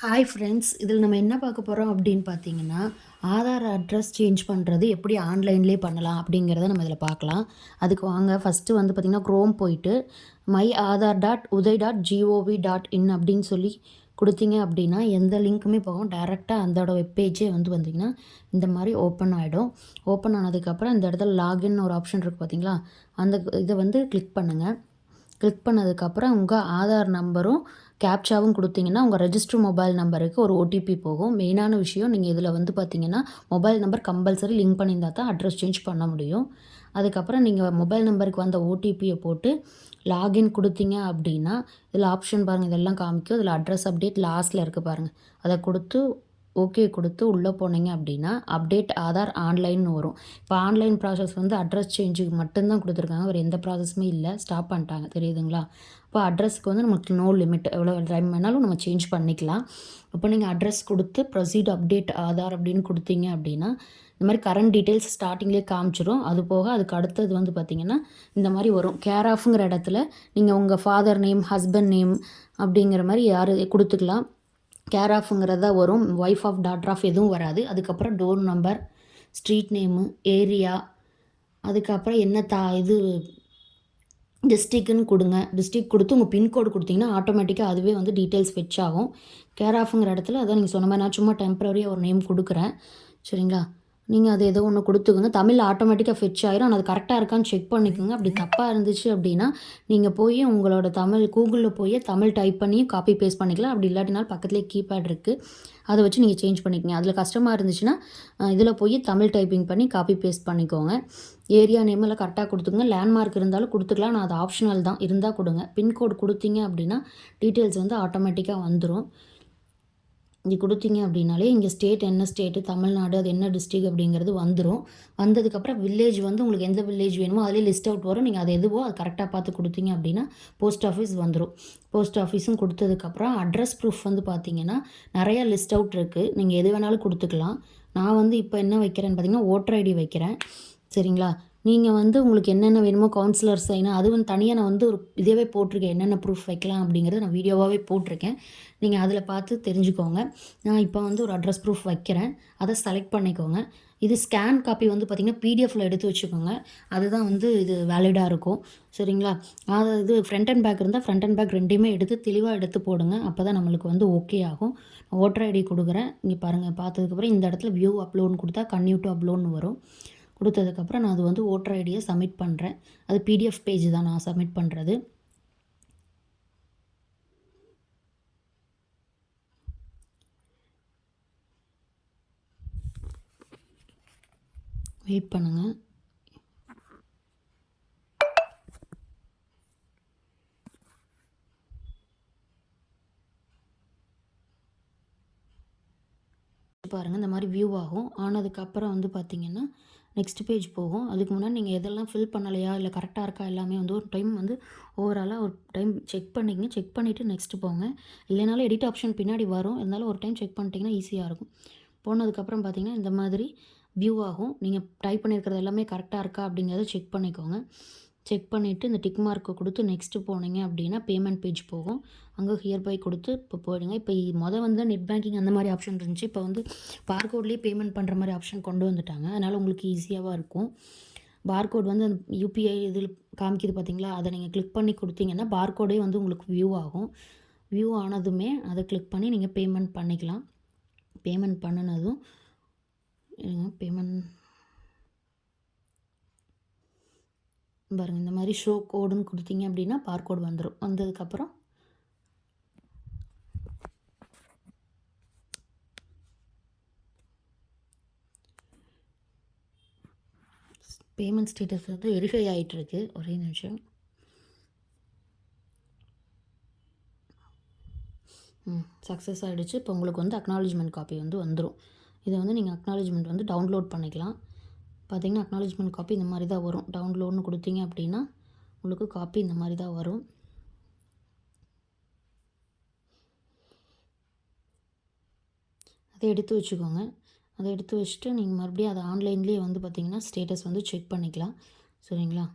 Hi friends, இதில் நம்ம என்ன பார்க்க போகிறோம் அப்படின்னு பார்த்தீங்கன்னா, ஆதார் அட்ரஸ் சேஞ்ச் பண்ணுறது எப்படி ஆன்லைன்லேயே பண்ணலாம் அப்படிங்கிறத நம்ம இதில் பார்க்கலாம். அதுக்கு வாங்க ஃபஸ்ட்டு வந்து பார்த்திங்கன்னா க்ரோம் போயிட்டு myAadhar.uday.gov.in அப்படின்னு சொல்லி கொடுத்தீங்க அப்படின்னா எந்த லிங்க்குமே போகும். டைரெக்டாக அதோட வெப்பேஜே வந்து பார்த்திங்கன்னா இந்த மாதிரி ஓப்பன் ஆகிடும். ஓப்பன் ஆனதுக்கப்புறம் இந்த இடத்துல லாகின் ஒரு ஆப்ஷன் இருக்குது பார்த்தீங்களா, அந்த இதை வந்து கிளிக் பண்ணுங்கள். கிளிக் பண்ணதுக்கப்புறம் உங்கள் ஆதார் நம்பரும் கேப்சாவும் கொடுத்தீங்கன்னா உங்கள் ரெஜிஸ்டர் மொபைல் நம்பருக்கு ஒரு ஓடிபி போகும். மெயினான விஷயம், நீங்கள் இதில் வந்து பார்த்தீங்கன்னா மொபைல் நம்பர் கம்பல்சரி லிங்க் பண்ணியிருந்தால் தான் அட்ரஸ் சேஞ்ச் பண்ண முடியும். அதுக்கப்புறம் நீங்கள் மொபைல் நம்பருக்கு வந்த ஓடிபியை போட்டு லாகின் கொடுத்தீங்க அப்படின்னா இதில் ஆப்ஷன் பாருங்கள், இதெல்லாம் காமிக்கும். இதில் அட்ரஸ் அப்டேட் லாஸ்ட்டில் இருக்குது பாருங்கள், அதை கொடுத்து ஓகே கொடுத்து உள்ளே போனீங்க அப்படின்னா அப்டேட் ஆதார் ஆன்லைன்னு வரும். இப்போ ஆன்லைன் ப்ராசஸ் வந்து அட்ரஸ் சேஞ்சுக்கு மட்டும்தான் கொடுத்துருக்காங்க, வேறு எந்த ப்ராசஸுமே இல்லை, ஸ்டாப் பண்ணிட்டாங்க. தெரியுதுங்களா? இப்போ அட்ரஸ்க்கு வந்து நமக்கு நோ லிமிட், எவ்வளோ டைம் வேணாலும் நம்ம சேஞ்ச் பண்ணிக்கலாம். இப்போ நீங்கள் அட்ரஸ் கொடுத்து ப்ரொசீட் அப்டேட் ஆதார் அப்படின்னு கொடுத்தீங்க அப்படின்னா இந்த மாதிரி கரண்ட் டீட்டெயில்ஸ் ஸ்டார்டிங்லேயே காமிச்சிடும். அது போக அதுக்கு அடுத்தது வந்து பார்த்திங்கன்னா இந்த மாதிரி வரும். கேர் ஆஃப்ங்கிற இடத்துல நீங்கள் உங்கள் ஃபாதர் நேம், ஹஸ்பண்ட் நேம் அப்படிங்கிற மாதிரி யார் கொடுத்துக்கலாம். கேர் ஆஃப்ங்கிறதா வரும். ஒய்ஃப் ஆஃப், டாட்டர் ஆஃப் எதுவும் வராது. அதுக்கப்புறம் door number, street name, area, அதுக்கப்புறம் என்ன இது டிஸ்ட்ரிக்ட்னு கொடுங்க. டிஸ்ட்ரிக்ட் கொடுத்து உங்கள் பின்கோடு கொடுத்தீங்கன்னா ஆட்டோமேட்டிக்காக அதுவே வந்து டீட்டெயில்ஸ் ஃபெட்ச் ஆகும். கேர் ஆஃப்ங்கிற இடத்துல அதான் நீங்கள் சொன்ன மாதிரி நான் சும்மா டெம்பரரியாக ஒரு நேம் கொடுக்குறேன். சரிங்களா? நீங்கள் அது ஏதோ ஒன்று கொடுத்துக்கோங்க. தமிழ் ஆட்டோமேட்டிக்காக ஃபெட்ச் ஆயிரும். ஆனால் அது கரெக்டாக இருக்கான்னு செக் பண்ணிக்கோங்க. அப்படி தப்பாக இருந்துச்சு அப்படின்னா நீங்கள் போய் உங்களோட தமிழ் கூகுளில் போய் தமிழ் டைப் பண்ணி காப்பி பேஸ்ட் பண்ணிக்கலாம். அப்படி இல்லாட்டினாலும் பக்கத்துலேயே கீபேட் இருக்குது, அதை வச்சு நீங்கள் சேஞ்ச் பண்ணிக்கோங்க. அதில் கஷ்டமாக இருந்துச்சுன்னா இதில் போய் தமிழ் டைப்பிங் பண்ணி காப்பி பேஸ்ட் பண்ணிக்கோங்க. ஏரியா நேம் எல்லாம் கரெக்டாக கொடுத்துங்க. லேண்ட்மார்க் இருந்தாலும் கொடுத்துக்கலாம், நான் அது ஆப்ஷனல் தான், இருந்தால் கொடுங்க. பின்கோடு கொடுத்தீங்க அப்படின்னா டீட்டெயில்ஸ் வந்து ஆட்டோமேட்டிக்காக வந்துடும். இங்கே கொடுத்தீங்க அப்படின்னாலே இங்கே ஸ்டேட் என்ன ஸ்டேட்டு, தமிழ்நாடு, அது என்ன டிஸ்ட்ரிக் அப்படிங்கிறது வந்துடும். வந்ததுக்கப்புறம் வில்லேஜ் வந்து உங்களுக்கு எந்த வில்லேஜ் வேணுமோ அதிலே லிஸ்ட் அவுட் வரும். நீங்கள் அது எதுவோ அது கரெக்டாக பார்த்து கொடுத்தீங்க அப்படின்னா போஸ்ட் ஆஃபீஸ் வந்துடும். போஸ்ட் ஆஃபீஸும் கொடுத்ததுக்கப்புறம் அட்ரஸ் ப்ரூஃப் வந்து பார்த்தீங்கன்னா நிறையா லிஸ்ட் அவுட் இருக்குது. நீங்கள் எது வேணாலும் கொடுத்துக்கலாம். நான் வந்து இப்போ என்ன வைக்கிறேன்னு பார்த்தீங்கன்னா ஓட்டர் ஐடி வைக்கிறேன். சரிங்களா? நீங்கள் வந்து உங்களுக்கு என்னென்ன வேணுமோ கவுன்சிலர் சைனு அது வந்து தனியாக நான் வந்து ஒரு இதே போட்டிருக்கேன், என்னென்ன ப்ரூஃப் வைக்கலாம் அப்படிங்கிறத நான் வீடியோவாகவே போட்டிருக்கேன். நீங்கள் அதில் பார்த்து தெரிஞ்சுக்கோங்க. நான் இப்போ வந்து ஒரு அட்ரஸ் ப்ரூஃப் வைக்கிறேன், அதை செலக்ட் பண்ணிக்கோங்க. இது ஸ்கேன் காப்பி வந்து பார்த்திங்கன்னா பிடிஎஃப்பில் எடுத்து வச்சுக்கோங்க. அதுதான் வந்து இது வேலிடாக இருக்கும். சரிங்களா? இது ஃப்ரண்ட் அண்ட் பேக் இருந்தால் ஃப்ரண்ட் அண்ட் பேக் ரெண்டையுமே எடுத்து தெளிவாக எடுத்து போடுங்க. அப்போ தான் நம்மளுக்கு வந்து ஓகே ஆகும். ஓட்டர் ஐடி கொடுக்குறேன். இங்கே பாருங்கள், பார்த்ததுக்கப்புறம் இந்த இடத்துல வியூ அப்லோட்னு கொடுத்தா கன்டினியூ டு அப்லோட்னு வரும். கொடுத்ததுக்கப்புறம் நான் அது வந்து ஓட்டர் ஐடியை சப்மிட் பண்ணுறேன். அது பிடிஎஃப் பேஜ் தான் நான் சப்மிட் பண்ணுறது. வெயிட் பண்ணுங்கள். பாருங்கள், இந்த மாதிரி வியூ ஆகும். ஆனதுக்கப்புறம் வந்து பார்த்திங்கன்னா நெக்ஸ்ட் பேஜ் போகும். அதுக்கு முன்னாடி நீங்கள் எதெல்லாம் ஃபில் பண்ணலையா இல்லை கரெக்டாக இருக்கா எல்லாமே வந்து ஒரு டைம் வந்து ஓவராலாக ஒரு டைம் செக் பண்ணிக்கங்க. செக் பண்ணிவிட்டு நெக்ஸ்ட்டு போங்க. இல்லைனாலும் எடிட் ஆப்ஷன் பின்னாடி வரும், இருந்தாலும் ஒரு டைம் செக் பண்ணிட்டீங்கன்னா ஈஸியாக இருக்கும். போனதுக்கப்புறம் பார்த்திங்கன்னா இந்த மாதிரி வியூ ஆகும். நீங்கள் டைப் பண்ணியிருக்கிறது எல்லாமே கரெக்டாக இருக்கா அப்படிங்கிறத செக் பண்ணிக்கோங்க. செக் பண்ணிவிட்டு இந்த டிக் மார்க்கை கொடுத்து நெக்ஸ்ட்டு போனீங்க அப்படின்னா பேமெண்ட் பேஜ் போகும். அங்கே ஹியர்பை கொடுத்து இப்போ போயிடுங்க. இப்போ வந்து நெட் பேங்கிங் அந்த மாதிரி ஆப்ஷன் இருந்துச்சு. இப்போ வந்து பார்கோட்லேயே பேமெண்ட் பண்ணுற மாதிரி ஆப்ஷன் கொண்டு வந்துட்டாங்க. அதனால் உங்களுக்கு ஈஸியாகவும் இருக்கும். பார்கோட் வந்து அந்த யூபிஐ இதில் காமிக்கிது பார்த்தீங்களா, அதை நீங்கள் கிளிக் பண்ணி கொடுத்தீங்கன்னா பார்கோடே வந்து உங்களுக்கு வியூ ஆகும். வியூ ஆனதுமே அதை கிளிக் பண்ணி நீங்கள் பேமெண்ட் பண்ணிக்கலாம். பேமெண்ட் பண்ணினதும் பேமெண்ட் பாருங்கள், இந்த மாதிரி ஷோ கோடுன்னு கொடுத்தீங்க அப்படின்னா பார்கோடு வந்துடும். வந்ததுக்கப்புறம் பேமெண்ட் ஸ்டேட்டஸ் வந்து வெரிஃபை ஆகிட்டுருக்கு. ஒரே நிமிஷம். சக்ஸஸ் ஆகிடுச்சு. இப்போ உங்களுக்கு வந்து அக்னாலஜ்மெண்ட் காப்பி வந்து வந்துடும். இதை வந்து நீங்கள் அக்னாலஜ்மெண்ட் வந்து டவுன்லோட் பண்ணிக்கலாம். பார்த்தீங்கன்னா அக்னாலஜ்மெண்ட் காப்பி இந்த மாதிரி தான் வரும். டவுன்லோட்னு கொடுத்தீங்க அப்படின்னா உங்களுக்கு காப்பி இந்த மாதிரி தான் வரும். அதை எடுத்து வச்சுக்கோங்க. அதை எடுத்து வச்சுட்டு நீங்கள் மறுபடியும் அதை ஆன்லைன்லேயே வந்து பார்த்திங்கன்னா ஸ்டேட்டஸ் வந்து செக் பண்ணிக்கலாம். சரிங்களா?